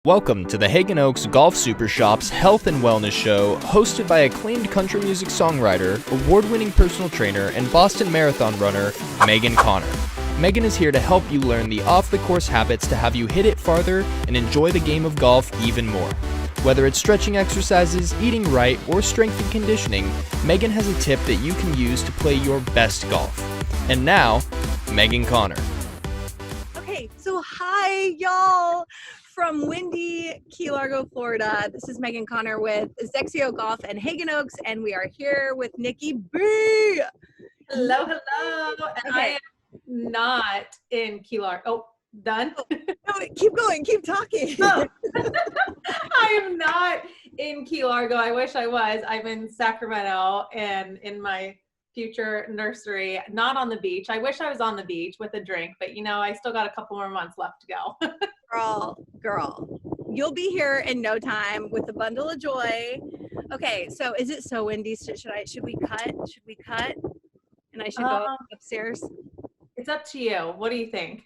Welcome to the Hagen Oaks Golf Super Shop's Health and Wellness Show, hosted by acclaimed country music songwriter, award-winning personal trainer, and Boston Marathon runner, Megan Connor. Megan is here to help you learn the off-the-course habits to have you hit it farther and enjoy the game of golf even more. Whether it's stretching exercises, eating right, or strength and conditioning, Megan has a tip that you can use to play your best golf. And now, Megan Connor. Okay, so hi, y'all. From windy Key Largo, Florida. This is Megan Connor with XXIO Golf and Hagen Oaks, and we are here with Nikki B. Hello. And Okay. I am not in Key Largo. Oh, done? No, keep going, keep talking. Oh. I am not in Key Largo. I wish I was. I'm in Sacramento and in my future nursery, not on the beach. I wish I was on the beach with a drink, but I still got a couple more months left to go. Girl, you'll be here in no time with a bundle of joy. Okay, so is it so windy? Should we cut? And I should go upstairs? It's up to you. What do you think?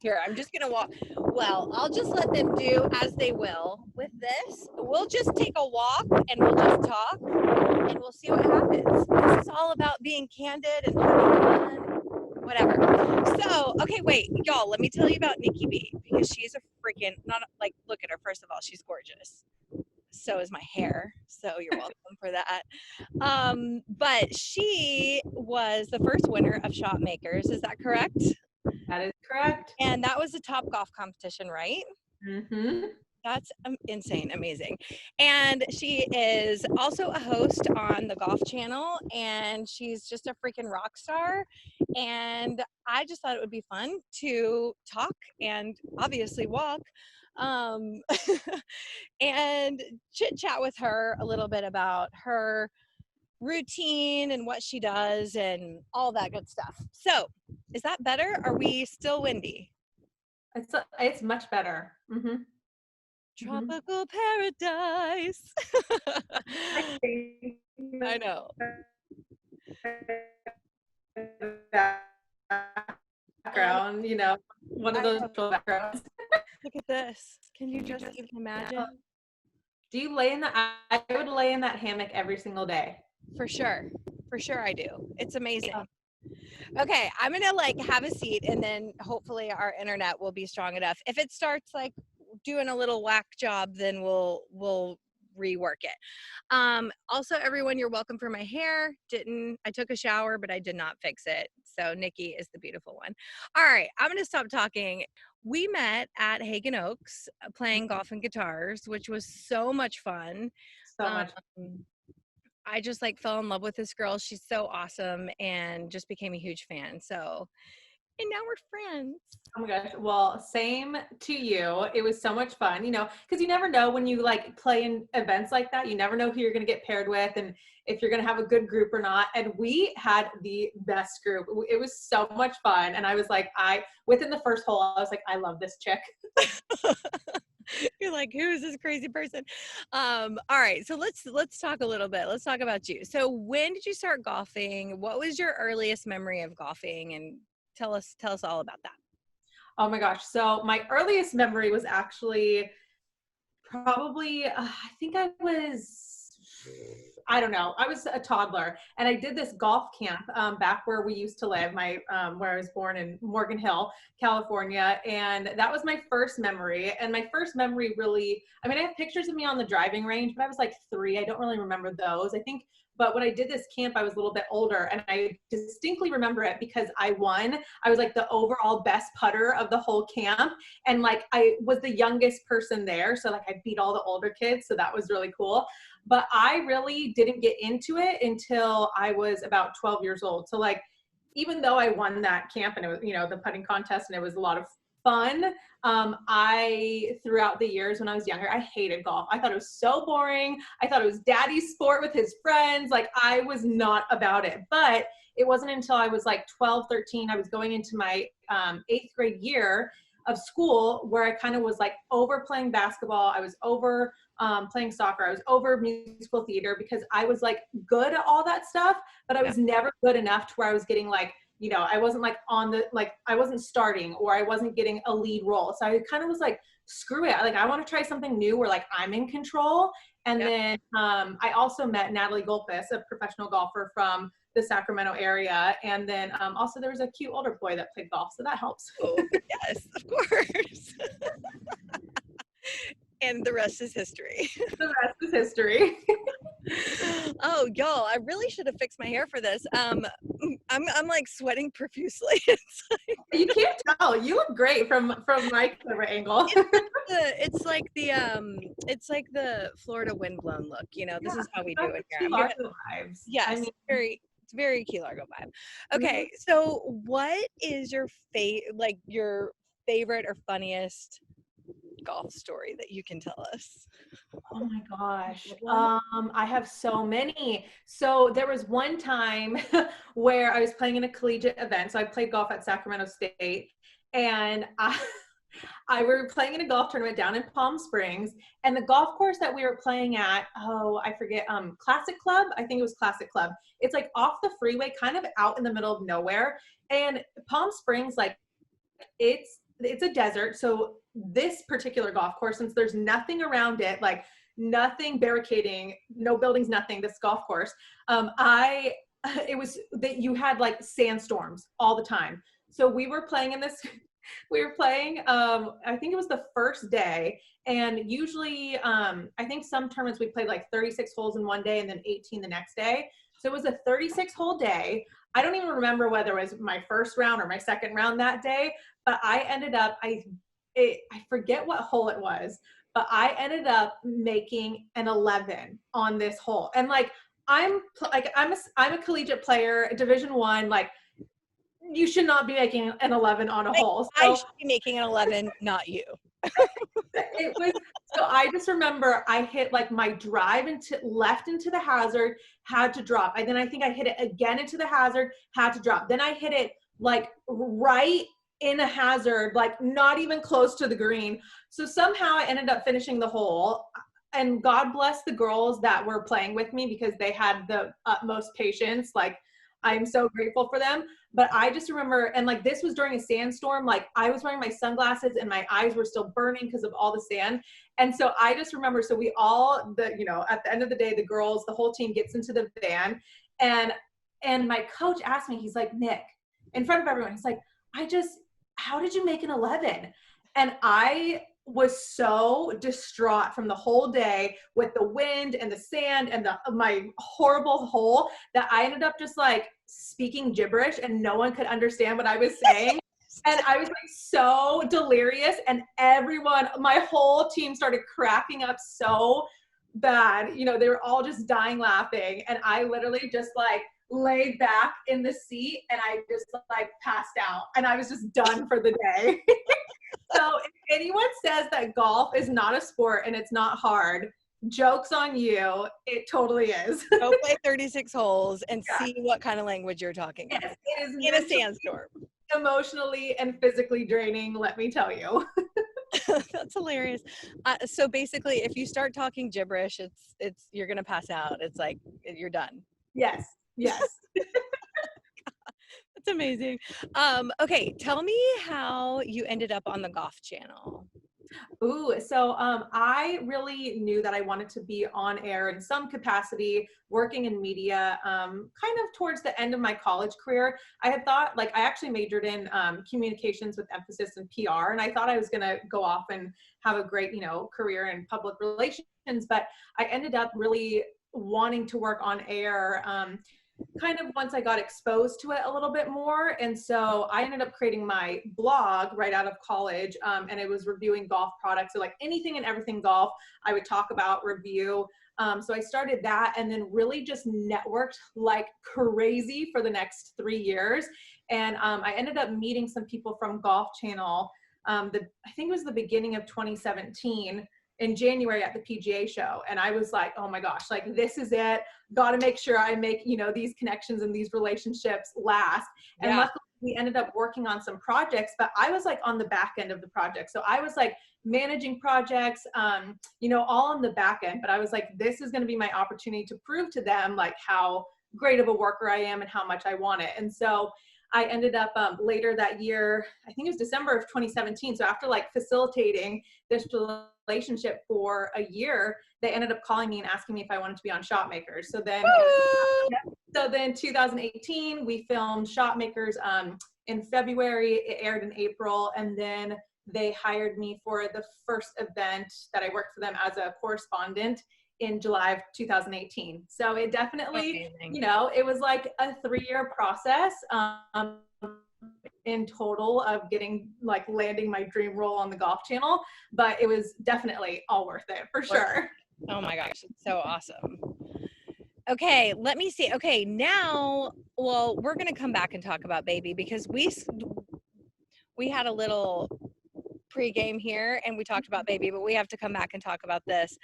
Here, I'm just gonna walk. Well, I'll just let them do as they will with this. We'll just take a walk and we'll just talk and we'll see what happens. This is all about being candid and having fun, whatever. So, okay, wait, y'all, let me tell you about Nikki B, because she's a freaking, look at her. First of all, she's gorgeous. So is my hair. So you're welcome for that. But she was the first winner of Shot Makers. Is that correct? That is correct. And that was a top golf competition, right? Mm-hmm. That's insane, amazing. And she is also a host on the Golf Channel, and she's just a freaking rock star. And I just thought it would be fun to talk and obviously walk and chit chat with her a little bit about her routine and what she does and all that good stuff. So is that better? Are we still windy? It's much better. Mm-hmm. Tropical paradise. I know. Background, one of those backgrounds. Look at this. Can you just even imagine? Do you lay in I would lay in that hammock every single day. For sure I do. It's amazing. Okay, I'm gonna have a seat, and then hopefully our internet will be strong enough. If it starts doing a little whack job, then we'll rework it. Also, everyone, you're welcome for my hair. I took a shower, but I did not fix it. So Nikki is the beautiful one. All right, I'm gonna stop talking. We met at Hagen Oaks playing golf and guitars, which was so much fun. So much. I just fell in love with this girl. She's so awesome and just became a huge fan. So, and now we're friends. Oh my gosh. Well, same to you. It was so much fun, because you never know when you play in events like that, you never know who you're going to get paired with and if you're going to have a good group or not. And we had the best group. It was so much fun. And I was within the first hole, I was like, I love this chick. You're like, who is this crazy person? All right. So let's talk a little bit. Let's talk about you. So when did you start golfing? What was your earliest memory of golfing? And tell us all about that. Oh my gosh. So my earliest memory was actually probably, I don't know. I was a toddler and I did this golf camp back where we used to live, where I was born in Morgan Hill, California. And that was my first memory. And my first memory really, I have pictures of me on the driving range, but I was 3. I don't really remember those. But when I did this camp, I was a little bit older and I distinctly remember it because I won. I was the overall best putter of the whole camp. And I was the youngest person there. So I beat all the older kids. So that was really cool. But I really didn't get into it until I was about 12 years old. So even though I won that camp and it was, the putting contest and it was a lot of fun, throughout the years when I was younger, I hated golf. I thought it was so boring. I thought it was daddy's sport with his friends. I was not about it. But it wasn't until I was 12, 13, I was going into my 8th grade year of school where I kind of was over playing basketball. I was over playing soccer. I was over musical theater because I was good at all that stuff, but I was never good enough to where I was getting I wasn't like I wasn't starting, or I wasn't getting a lead role. So I kind of was like, screw it. Like, I want to try something new where like I'm in control. And then I also met Natalie Golfus, a professional golfer from the Sacramento area. And then also there was a cute older boy that played golf. So that helps. Oh, yes, of course. And the rest is history. The rest is history. Oh, y'all, I really should have fixed my hair for this. I'm like sweating profusely. You can't tell. You look great from my camera angle. It's like the Florida windblown look. This is how we do it here. Yes, I mean, it's very Key Largo vibe. Okay, so what is your favorite or funniest golf story that you can tell us? Oh my gosh. I have so many. So there was one time where I was playing in a collegiate event. So I played golf at Sacramento State, and I were playing in a golf tournament down in Palm Springs, and the golf course that we were playing at, I forget, Classic Club. I think it was Classic Club. It's like off the freeway, kind of out in the middle of nowhere. And Palm Springs, like it's a desert. So this particular golf course, since there's nothing around it, like nothing barricading, no buildings, nothing, this golf course, it was that you had like sandstorms all the time. So we were playing I think it was the first day, and usually I think some tournaments we played like 36 holes in one day and then 18 the next day. So it was a 36 hole day. I don't even remember whether it was my first round or my second round that day, but I ended up, I forget what hole it was, but I ended up making an 11 on this hole. And like, I'm a collegiate player, Division I, like, you should not be making an 11 on a hole. So I should be making an 11, not you. So I just remember I hit like my drive left into the hazard, had to drop. And then I think I hit it again into the hazard, had to drop. Then I hit it like right in a hazard, like not even close to the green. So somehow I ended up finishing the hole. And God bless the girls that were playing with me, because they had the utmost patience. Like, I'm so grateful for them. But I just remember, and like this was during a sandstorm, like I was wearing my sunglasses and my eyes were still burning because of all the sand. And so I just remember, so we all, at the end of the day, the girls, the whole team gets into the van, and my coach asked me, he's like, Nick, in front of everyone, he's like, how did you make an 11? And I was so distraught from the whole day with the wind and the sand and my horrible hole that I ended up just like speaking gibberish, and no one could understand what I was saying. And I was like so delirious, and my whole team started cracking up so bad. They were all just dying laughing. And I literally just like laid back in the seat, and I just like passed out, and I was just done for the day. So if anyone says that golf is not a sport and it's not hard, joke's on you. It totally is. Go play 36 holes and see what kind of language you're talking about. Yes, it is in a sandstorm. Emotionally and physically draining, let me tell you. That's hilarious. So basically, if you start talking gibberish, it's you're gonna pass out. It's like you're done. Yes. That's amazing. Okay, tell me how you ended up on the Golf Channel. Ooh, so I really knew that I wanted to be on air in some capacity, working in media, kind of towards the end of my college career. I had thought, like, I actually majored in communications with emphasis in PR, and I thought I was going to go off and have a great, career in public relations, but I ended up really wanting to work on air kind of once I got exposed to it a little bit more. And so I ended up creating my blog right out of college, and it was reviewing golf products. So like anything and everything golf, I would talk about, review. So I started that, and then really just networked like crazy for the next 3 years. And I ended up meeting some people from Golf Channel. I think it was the beginning of 2017. In January at the PGA show. And I was like, oh my gosh, like this is it. Got to make sure I make, these connections and these relationships last. And luckily we ended up working on some projects, but I was like on the back end of the project. So I was like managing projects, all on the back end, but I was like, this is going to be my opportunity to prove to them like how great of a worker I am and how much I want it. And so I ended up later that year, I think it was December of 2017. So after like facilitating this relationship for a year, they ended up calling me and asking me if I wanted to be on Shopmakers. So then 2018, we filmed Shopmakers in February. It aired in April, and then they hired me for the first event that I worked for them as a correspondent in July of 2018. So it definitely, Amazing. you know, it was like a 3-year process in total of landing my dream role on the Golf Channel, but it was definitely all worth it for sure. Oh my gosh, it's so awesome. Okay, let me see. Okay, now, well, we're going to come back and talk about baby because we had a little pregame here and we talked about baby, but we have to come back and talk about this.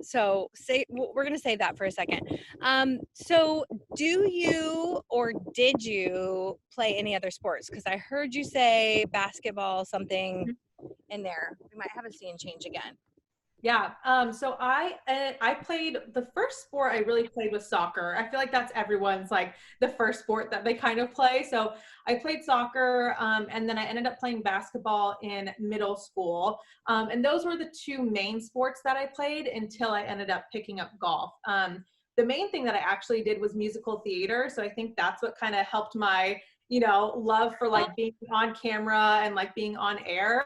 So we're going to save that for a second. So do you or did you play any other sports? Because I heard you say basketball, something in there. We might have a scene change again. Yeah. So I played, the first sport I really played was soccer. I feel like that's everyone's like the first sport that they kind of play. So I played soccer, and then I ended up playing basketball in middle school. And those were the two main sports that I played until I ended up picking up golf. The main thing that I actually did was musical theater. So I think that's what kind of helped my, you know, love for like being on camera and like being on air.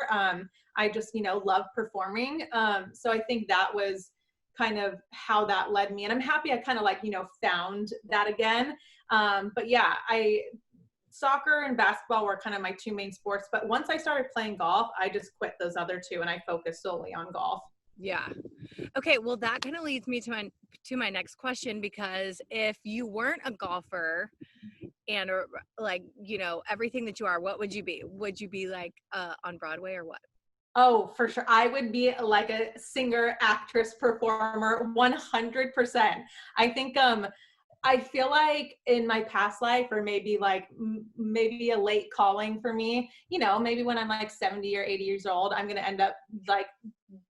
I just, you know, love performing. So I think that was kind of how that led me. And I'm happy I kind of like, you know, found that again. But yeah, soccer and basketball were kind of my two main sports. But once I started playing golf, I just quit those other two and I focused solely on golf. Yeah. Okay. Well, that kind of leads me to my next question, because if you weren't a golfer and like, you know, everything that you are, what would you be? Would you be like on Broadway or what? Oh, for sure. I would be like a singer, actress, performer, 100%. I think, I feel like in my past life, or maybe like maybe a late calling for me, you know, maybe when I'm like 70 or 80 years old, I'm going to end up like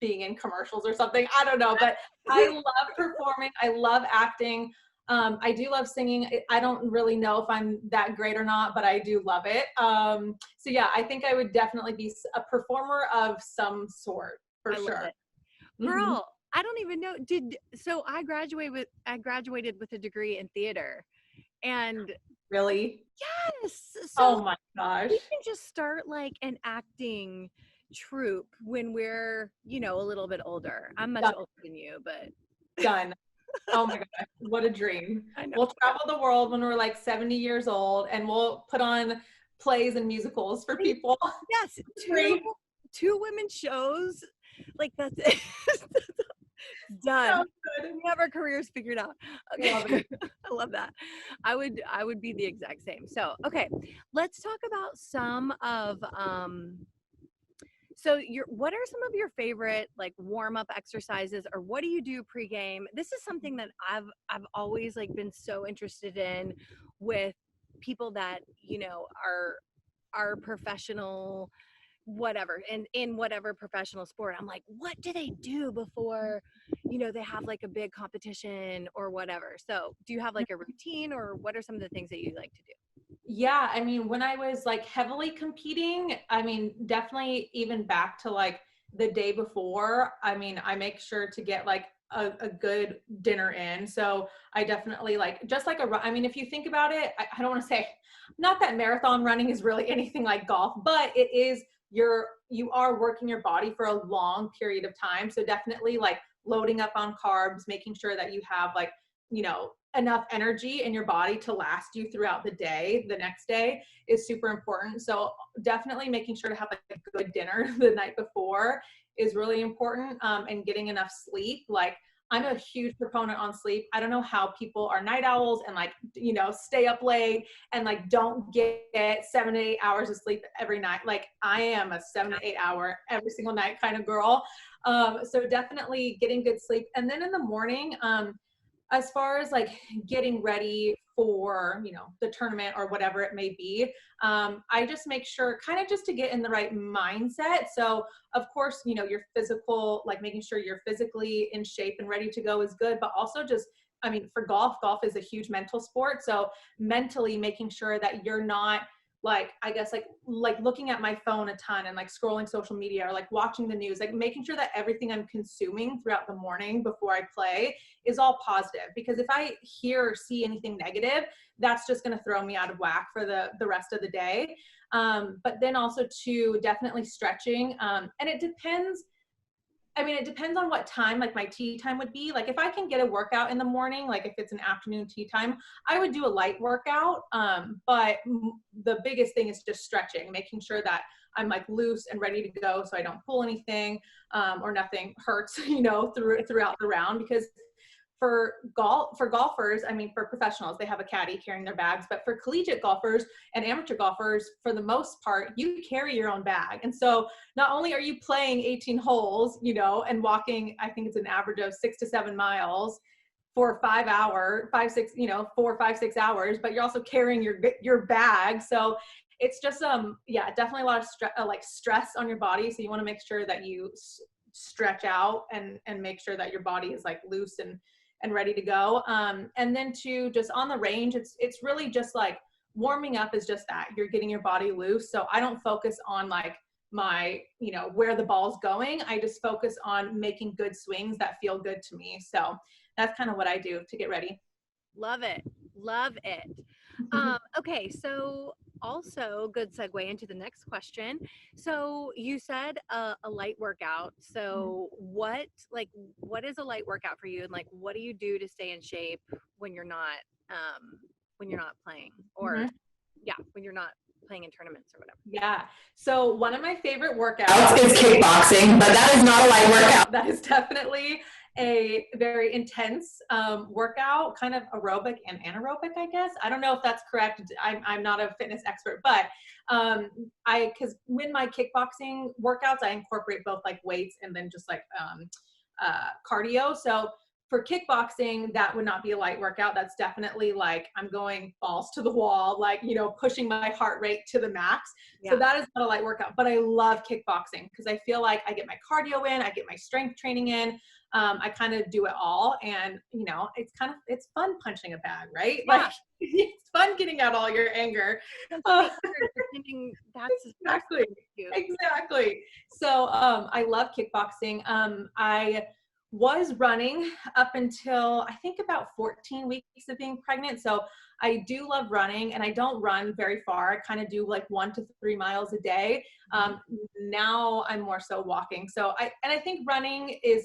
being in commercials or something. I don't know, but I love performing. I love acting. I do love singing. I don't really know if I'm that great or not, but I do love it. So yeah, I think I would definitely be a performer of some sort for sure. Girl, I don't even know. So I graduated with a degree in theater. And Really? yes. So Oh my gosh. we can just start like an acting troupe when we're, you know, a little bit older. I'm much older than you, but done. Oh my gosh, what a dream. I know. We'll travel the world when we're like 70 years old and we'll put on plays and musicals for people. Yes, two women shows. Like that's it. Done. So good. We have our careers figured out. Okay. I love that. I would be the exact same. So, okay, let's talk about some of so what are some of your favorite like warm up exercises, or what do you do pregame? This is something that I've always like been so interested in with people that, you know, are professional, whatever, and in whatever professional sport. I'm like, what do they do before, you know, they have like a big competition or whatever? So do you have like a routine, or what are some of the things that you like to do? Yeah, I mean, when I was like heavily competing, I mean, definitely even back to like the day before, I mean, I make sure to get like a good dinner in. So I definitely like, just like I mean, if you think about it, I don't want to say, not that marathon running is really anything like golf, but it is, you are working your body for a long period of time. So definitely like loading up on carbs, making sure that you have like, you know, enough energy in your body to last you throughout the day, the next day, is super important. So definitely making sure to have like a good dinner the night before is really important, and getting enough sleep. Like, I'm a huge proponent on sleep. I don't know how people are night owls and like, you know, stay up late and like don't get 7 to 8 hours of sleep every night. Like, I am a 7 to 8 hour every single night kind of girl. So definitely getting good sleep. And then in the morning, as far as like getting ready for, you know, the tournament or whatever it may be, I just make sure kind of just to get in the right mindset. So of course, you know, your physical, like making sure you're physically in shape and ready to go is good, but also just I mean, for golf is a huge mental sport. So mentally making sure that you're not like, I guess like looking at my phone a ton and like scrolling social media or like watching the news, like making sure that everything I'm consuming throughout the morning before I play is all positive. Because if I hear or see anything negative, that's just going to throw me out of whack for the rest of the day. But then also to definitely stretching. And it depends. I mean, it depends on what time, like my tea time would be. Like if I can get a workout in the morning, like if it's an afternoon tea time, I would do a light workout. But the biggest thing is just stretching, making sure that I'm like loose and ready to go so I don't pull anything, or nothing hurts, you know, throughout the round. Because for golfers, I mean, for professionals, they have a caddy carrying their bags, but for collegiate golfers and amateur golfers, for the most part, you carry your own bag. And so not only are you playing 18 holes, you know, and walking, I think it's an average of 6 to 7 miles for 4 or 5, 6 hours, but you're also carrying your bag. So it's just, yeah, definitely a lot of stress on your body. So you want to make sure that you stretch out and make sure that your body is like loose and ready to go. And then to just on the range, it's really just like warming up is just that you're getting your body loose. So I don't focus on like my, you know, where the ball's going. I just focus on making good swings that feel good to me. So that's kind of what I do to get ready. Love it. Love it. Okay. So also good segue into the next question. So you said a light workout. So what is a light workout for you? And like, what do you do to stay in shape when you're not playing or when you're not playing in tournaments or whatever? Yeah. So one of my favorite workouts is kickboxing, but that is not a light workout. That is definitely a very intense workout, kind of aerobic and anaerobic, I guess. I don't know if that's correct. I'm not a fitness expert, but because when my kickboxing workouts, I incorporate both like weights and then just like cardio. So for kickboxing, that would not be a light workout. That's definitely like I'm going balls to the wall, like, you know, pushing my heart rate to the max. Yeah. So that is not a light workout, but I love kickboxing because I feel like I get my cardio in, I get my strength training in. I kind of do it all. And, you know, it's fun punching a bag, right? Yeah. Like it's fun getting out all your anger. Thinking that's exactly. So I love kickboxing. I was running up until I think about 14 weeks of being pregnant. So I do love running and I don't run very far. I kind of do like 1 to 3 miles a day. Now I'm more so walking. So I think running is,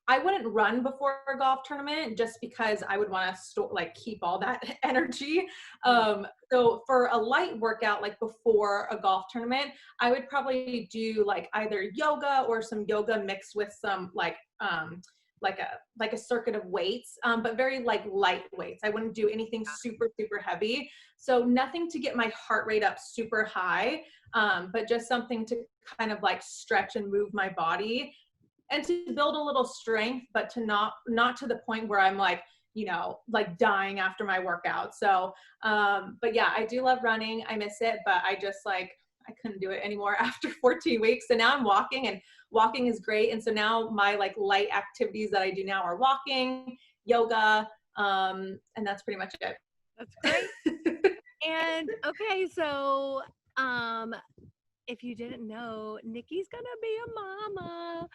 I wouldn't run before a golf tournament just because I would want to keep all that energy. So for a light workout, like before a golf tournament, I would probably do like either yoga or some yoga mixed with some like a circuit of weights, but very like light weights. I wouldn't do anything super, super heavy. So nothing to get my heart rate up super high, but just something to kind of like stretch and move my body and to build a little strength, but to not to the point where I'm like, you know, like dying after my workout. So, but yeah, I do love running. I miss it, but I couldn't do it anymore after 14 weeks. So now I'm walking and walking is great. And so now my like light activities that I do now are walking, yoga, and that's pretty much it. That's great. And okay, so, if you didn't know, Nikki's gonna be a mama.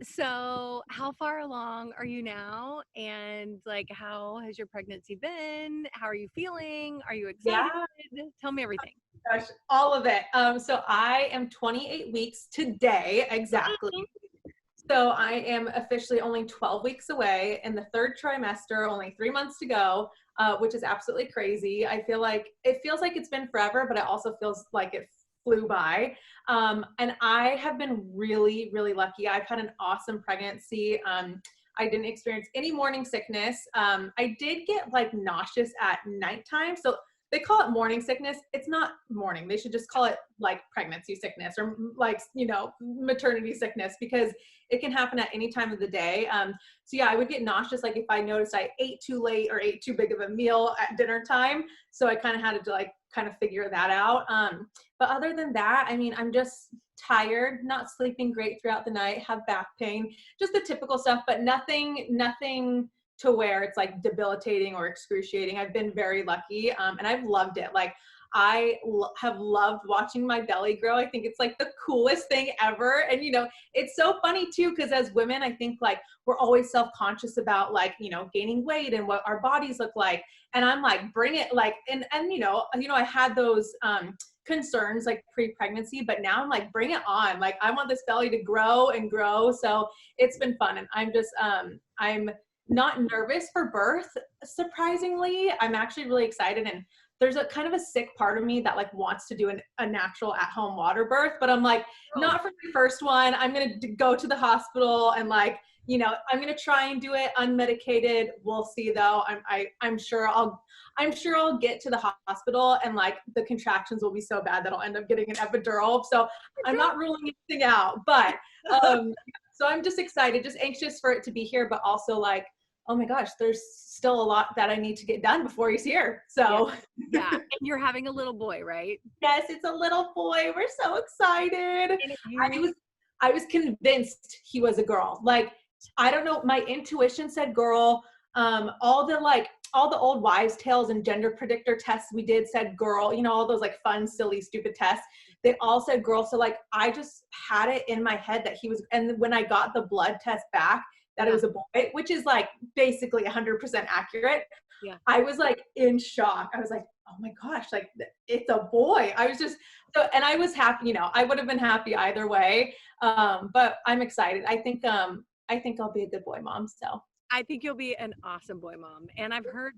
So how far along are you now? And like, how has your pregnancy been? How are you feeling? Are you excited? Yeah. Tell me everything. Gosh, all of it. So I am 28 weeks today, exactly. So I am officially only 12 weeks away in the 3rd trimester, only 3 months to go, which is absolutely crazy. I feel like it feels like it's been forever, but it also feels like it flew by. And I have been really, really lucky. I've had an awesome pregnancy. I didn't experience any morning sickness. I did get like nauseous at nighttime. So they call it morning sickness. It's not morning. They should just call it like pregnancy sickness or like, you know, maternity sickness, because it can happen at any time of the day. So yeah, I would get nauseous like if I noticed I ate too late or ate too big of a meal at dinner time. So I kind of had to like kind of figure that out. But other than that, I mean, I'm just tired, not sleeping great throughout the night, have back pain, just the typical stuff, but nothing to where it's like debilitating or excruciating. I've been very lucky, and I've loved it. Like have loved watching my belly grow. I think it's like the coolest thing ever. And, you know, it's so funny too, because as women, I think like we're always self-conscious about like, you know, gaining weight and what our bodies look like. And I'm like, bring it, like, and you know, I had those concerns like pre-pregnancy, but now I'm like, bring it on. Like, I want this belly to grow and grow. So it's been fun. And I'm just, I'm not nervous for birth. Surprisingly, I'm actually really excited. And there's a kind of a sick part of me that like wants to do a natural at-home water birth, but I'm like, not for my first one. I'm going to go to the hospital and like, you know, I'm going to try and do it unmedicated. We'll see though. I'm sure I'll get to the hospital and like the contractions will be so bad that I'll end up getting an epidural. So I'm not ruling anything out, but, so I'm just excited, just anxious for it to be here, but also like, oh my gosh, there's still a lot that I need to get done before he's here. So yeah. And you're having a little boy, right? Yes, it's a little boy. We're so excited. I was convinced he was a girl. Like, I don't know, my intuition said girl. All the old wives' tales and gender predictor tests we did said girl, you know, all those like fun, silly, stupid tests. They all said girl. So like, I just had it in my head that he was, and when I got the blood test back, that it was a boy, which is like basically 100% accurate. Yeah. I was like in shock. I was like, oh my gosh, like it's a boy. I was just, so, and I was happy, you know, I would have been happy either way. But I'm excited. I think I'll be a good boy mom. So I think you'll be an awesome boy mom. And I've heard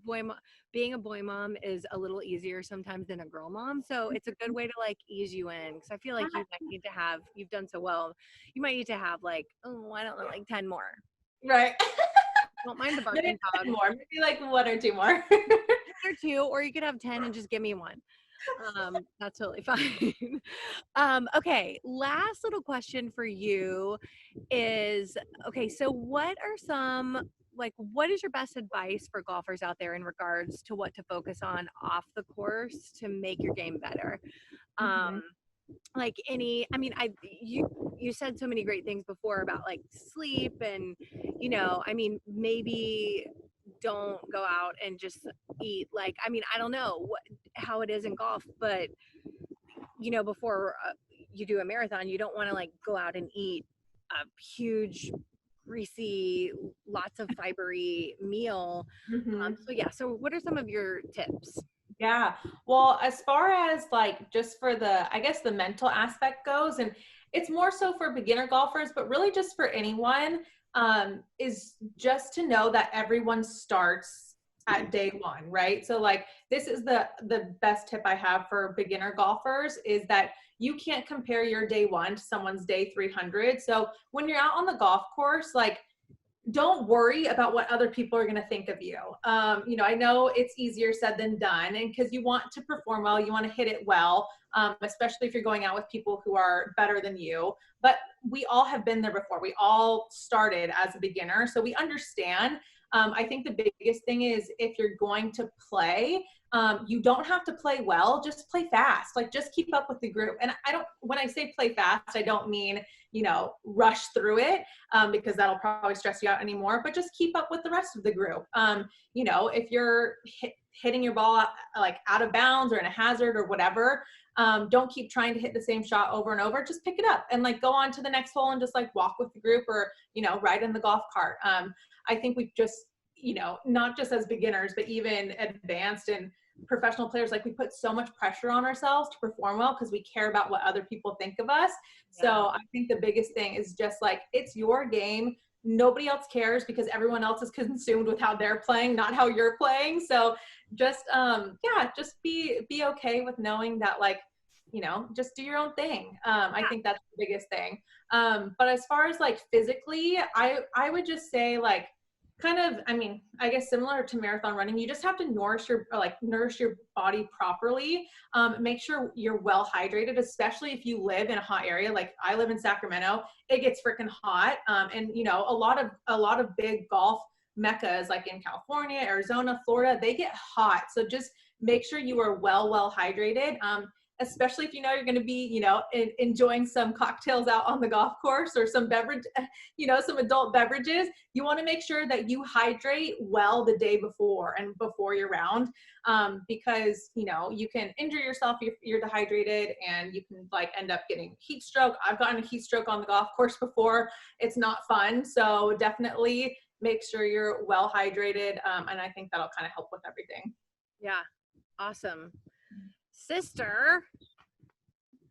being a boy mom is a little easier sometimes than a girl mom. So it's a good way to like ease you in. Cause I feel like you might need to have, you've done so well. You might need to have like, I don't know, like 10 more. Right. Don't mind the barking dog. More, maybe like 1 or 2 more. 1 or 2, or you could have 10 and just give me 1. That's totally fine. Okay, last little question for you is, okay, so what is your best advice for golfers out there in regards to what to focus on off the course to make your game better? Like you said so many great things before about like sleep and, you know, I mean, maybe don't go out and just eat. Like, I mean, I don't know how it is in golf, but you know, before you do a marathon, you don't want to like go out and eat a huge, greasy, lots of fibery meal. So what are some of your tips? Yeah. Well, as far as like just for I guess the mental aspect goes, and it's more so for beginner golfers, but really just for anyone, is just to know that everyone starts at day 1, right? So like, this is the best tip I have for beginner golfers is that you can't compare your day 1 to someone's day 300. So when you're out on the golf course, like, don't worry about what other people are going to think of you. You know, I know it's easier said than done, and because you want to perform well, you want to hit it well, especially if you're going out with people who are better than you. But we all have been there before. We all started as a beginner, so we understand. I think the biggest thing is if you're going to play, you don't have to play well, just play fast. Like, just keep up with the group. And when I say play fast, I don't mean, you know, rush through it, because that'll probably stress you out anymore, but just keep up with the rest of the group. You know, if you're hitting your ball out of bounds or in a hazard or whatever, don't keep trying to hit the same shot over and over. Just pick it up and like go on to the next hole and just like walk with the group, or, you know, ride in the golf cart. I think we've just, you know, not just as beginners, but even advanced and professional players, like we put so much pressure on ourselves to perform well because we care about what other people think of us. Yeah. So I think the biggest thing is just like, it's your game. Nobody else cares because everyone else is consumed with how they're playing, not how you're playing. So just, just be okay with knowing that, like, you know, just do your own thing. I think that's the biggest thing. But as far as like physically, I would just say like, kind of, I mean, I guess similar to marathon running, you just have to nourish your body properly. Make sure you're well hydrated, especially if you live in a hot area. Like I live in Sacramento, it gets freaking hot. And you know, a lot of big golf meccas like in California, Arizona, Florida, they get hot. So just make sure you are well hydrated. especially if you know you're going to be, you know, enjoying some cocktails out on the golf course or some beverage, you know, some adult beverages. You want to make sure that you hydrate well the day before and before your round, because, you know, you can injure yourself if you're dehydrated, and you can like end up getting heat stroke. I've gotten a heat stroke on the golf course before. It's not fun. So definitely make sure you're well hydrated. And I think that'll kind of help with everything. Yeah. Awesome. Sister,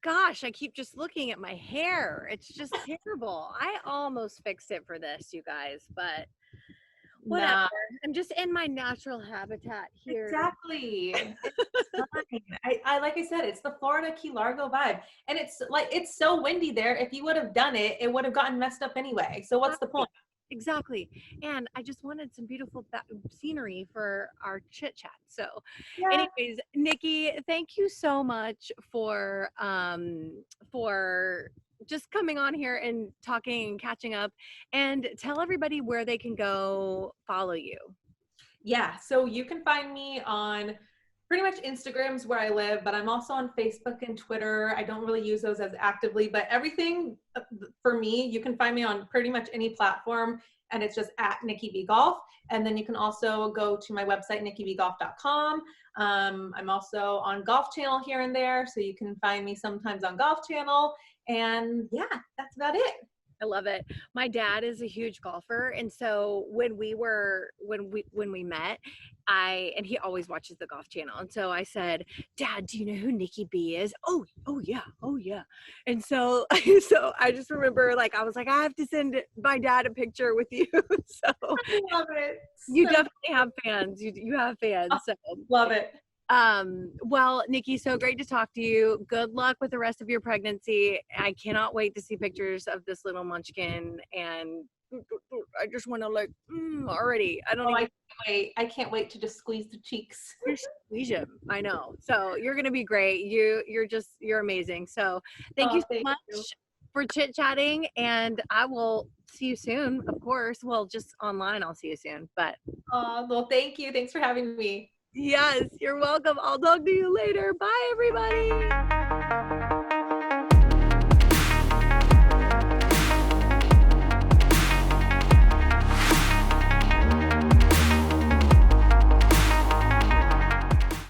gosh, I keep just looking at my hair. It's just terrible. I almost fixed it for this, you guys, but whatever. Nah. I'm just in my natural habitat here. Exactly. It's fine. I like I said, it's the Florida Key Largo vibe. And it's like, it's so windy there. If you would have done it, it would have gotten messed up anyway. So what's the point? Exactly. And I just wanted some beautiful scenery for our chit chat. So anyways, Nikki, thank you so much for just coming on here and talking and catching up, and tell everybody where they can go follow you. Yeah. So you can find me on pretty much Instagram's where I live, but I'm also on Facebook and Twitter. I don't really use those as actively, but everything for me, you can find me on pretty much any platform, and it's just at Nikki B Golf. And then you can also go to my website, nikkibgolf.com. I'm also on Golf Channel here and there, so you can find me sometimes on Golf Channel. And yeah, that's about it. I love it. My dad is a huge golfer, and so when we met, and he always watches the Golf Channel, and so I said, "Dad, do you know who Nikki B is?" Oh yeah. And so I just remember, like, I was like, I have to send my dad a picture with you. So I love it. You definitely have fans. You have fans. So love it. Well, Nikki, so great to talk to you. Good luck with the rest of your pregnancy. I cannot wait to see pictures of this little munchkin, and I just want to already. I can't wait to just squeeze the cheeks. Squeeze him. I know. So you're going to be great. You're amazing. So thank you so much for chit chatting, and I will see you soon. Of course. Well, just online. I'll see you soon, but. Well, thank you. Thanks for having me. Yes, you're welcome. I'll talk to you later. Bye, everybody.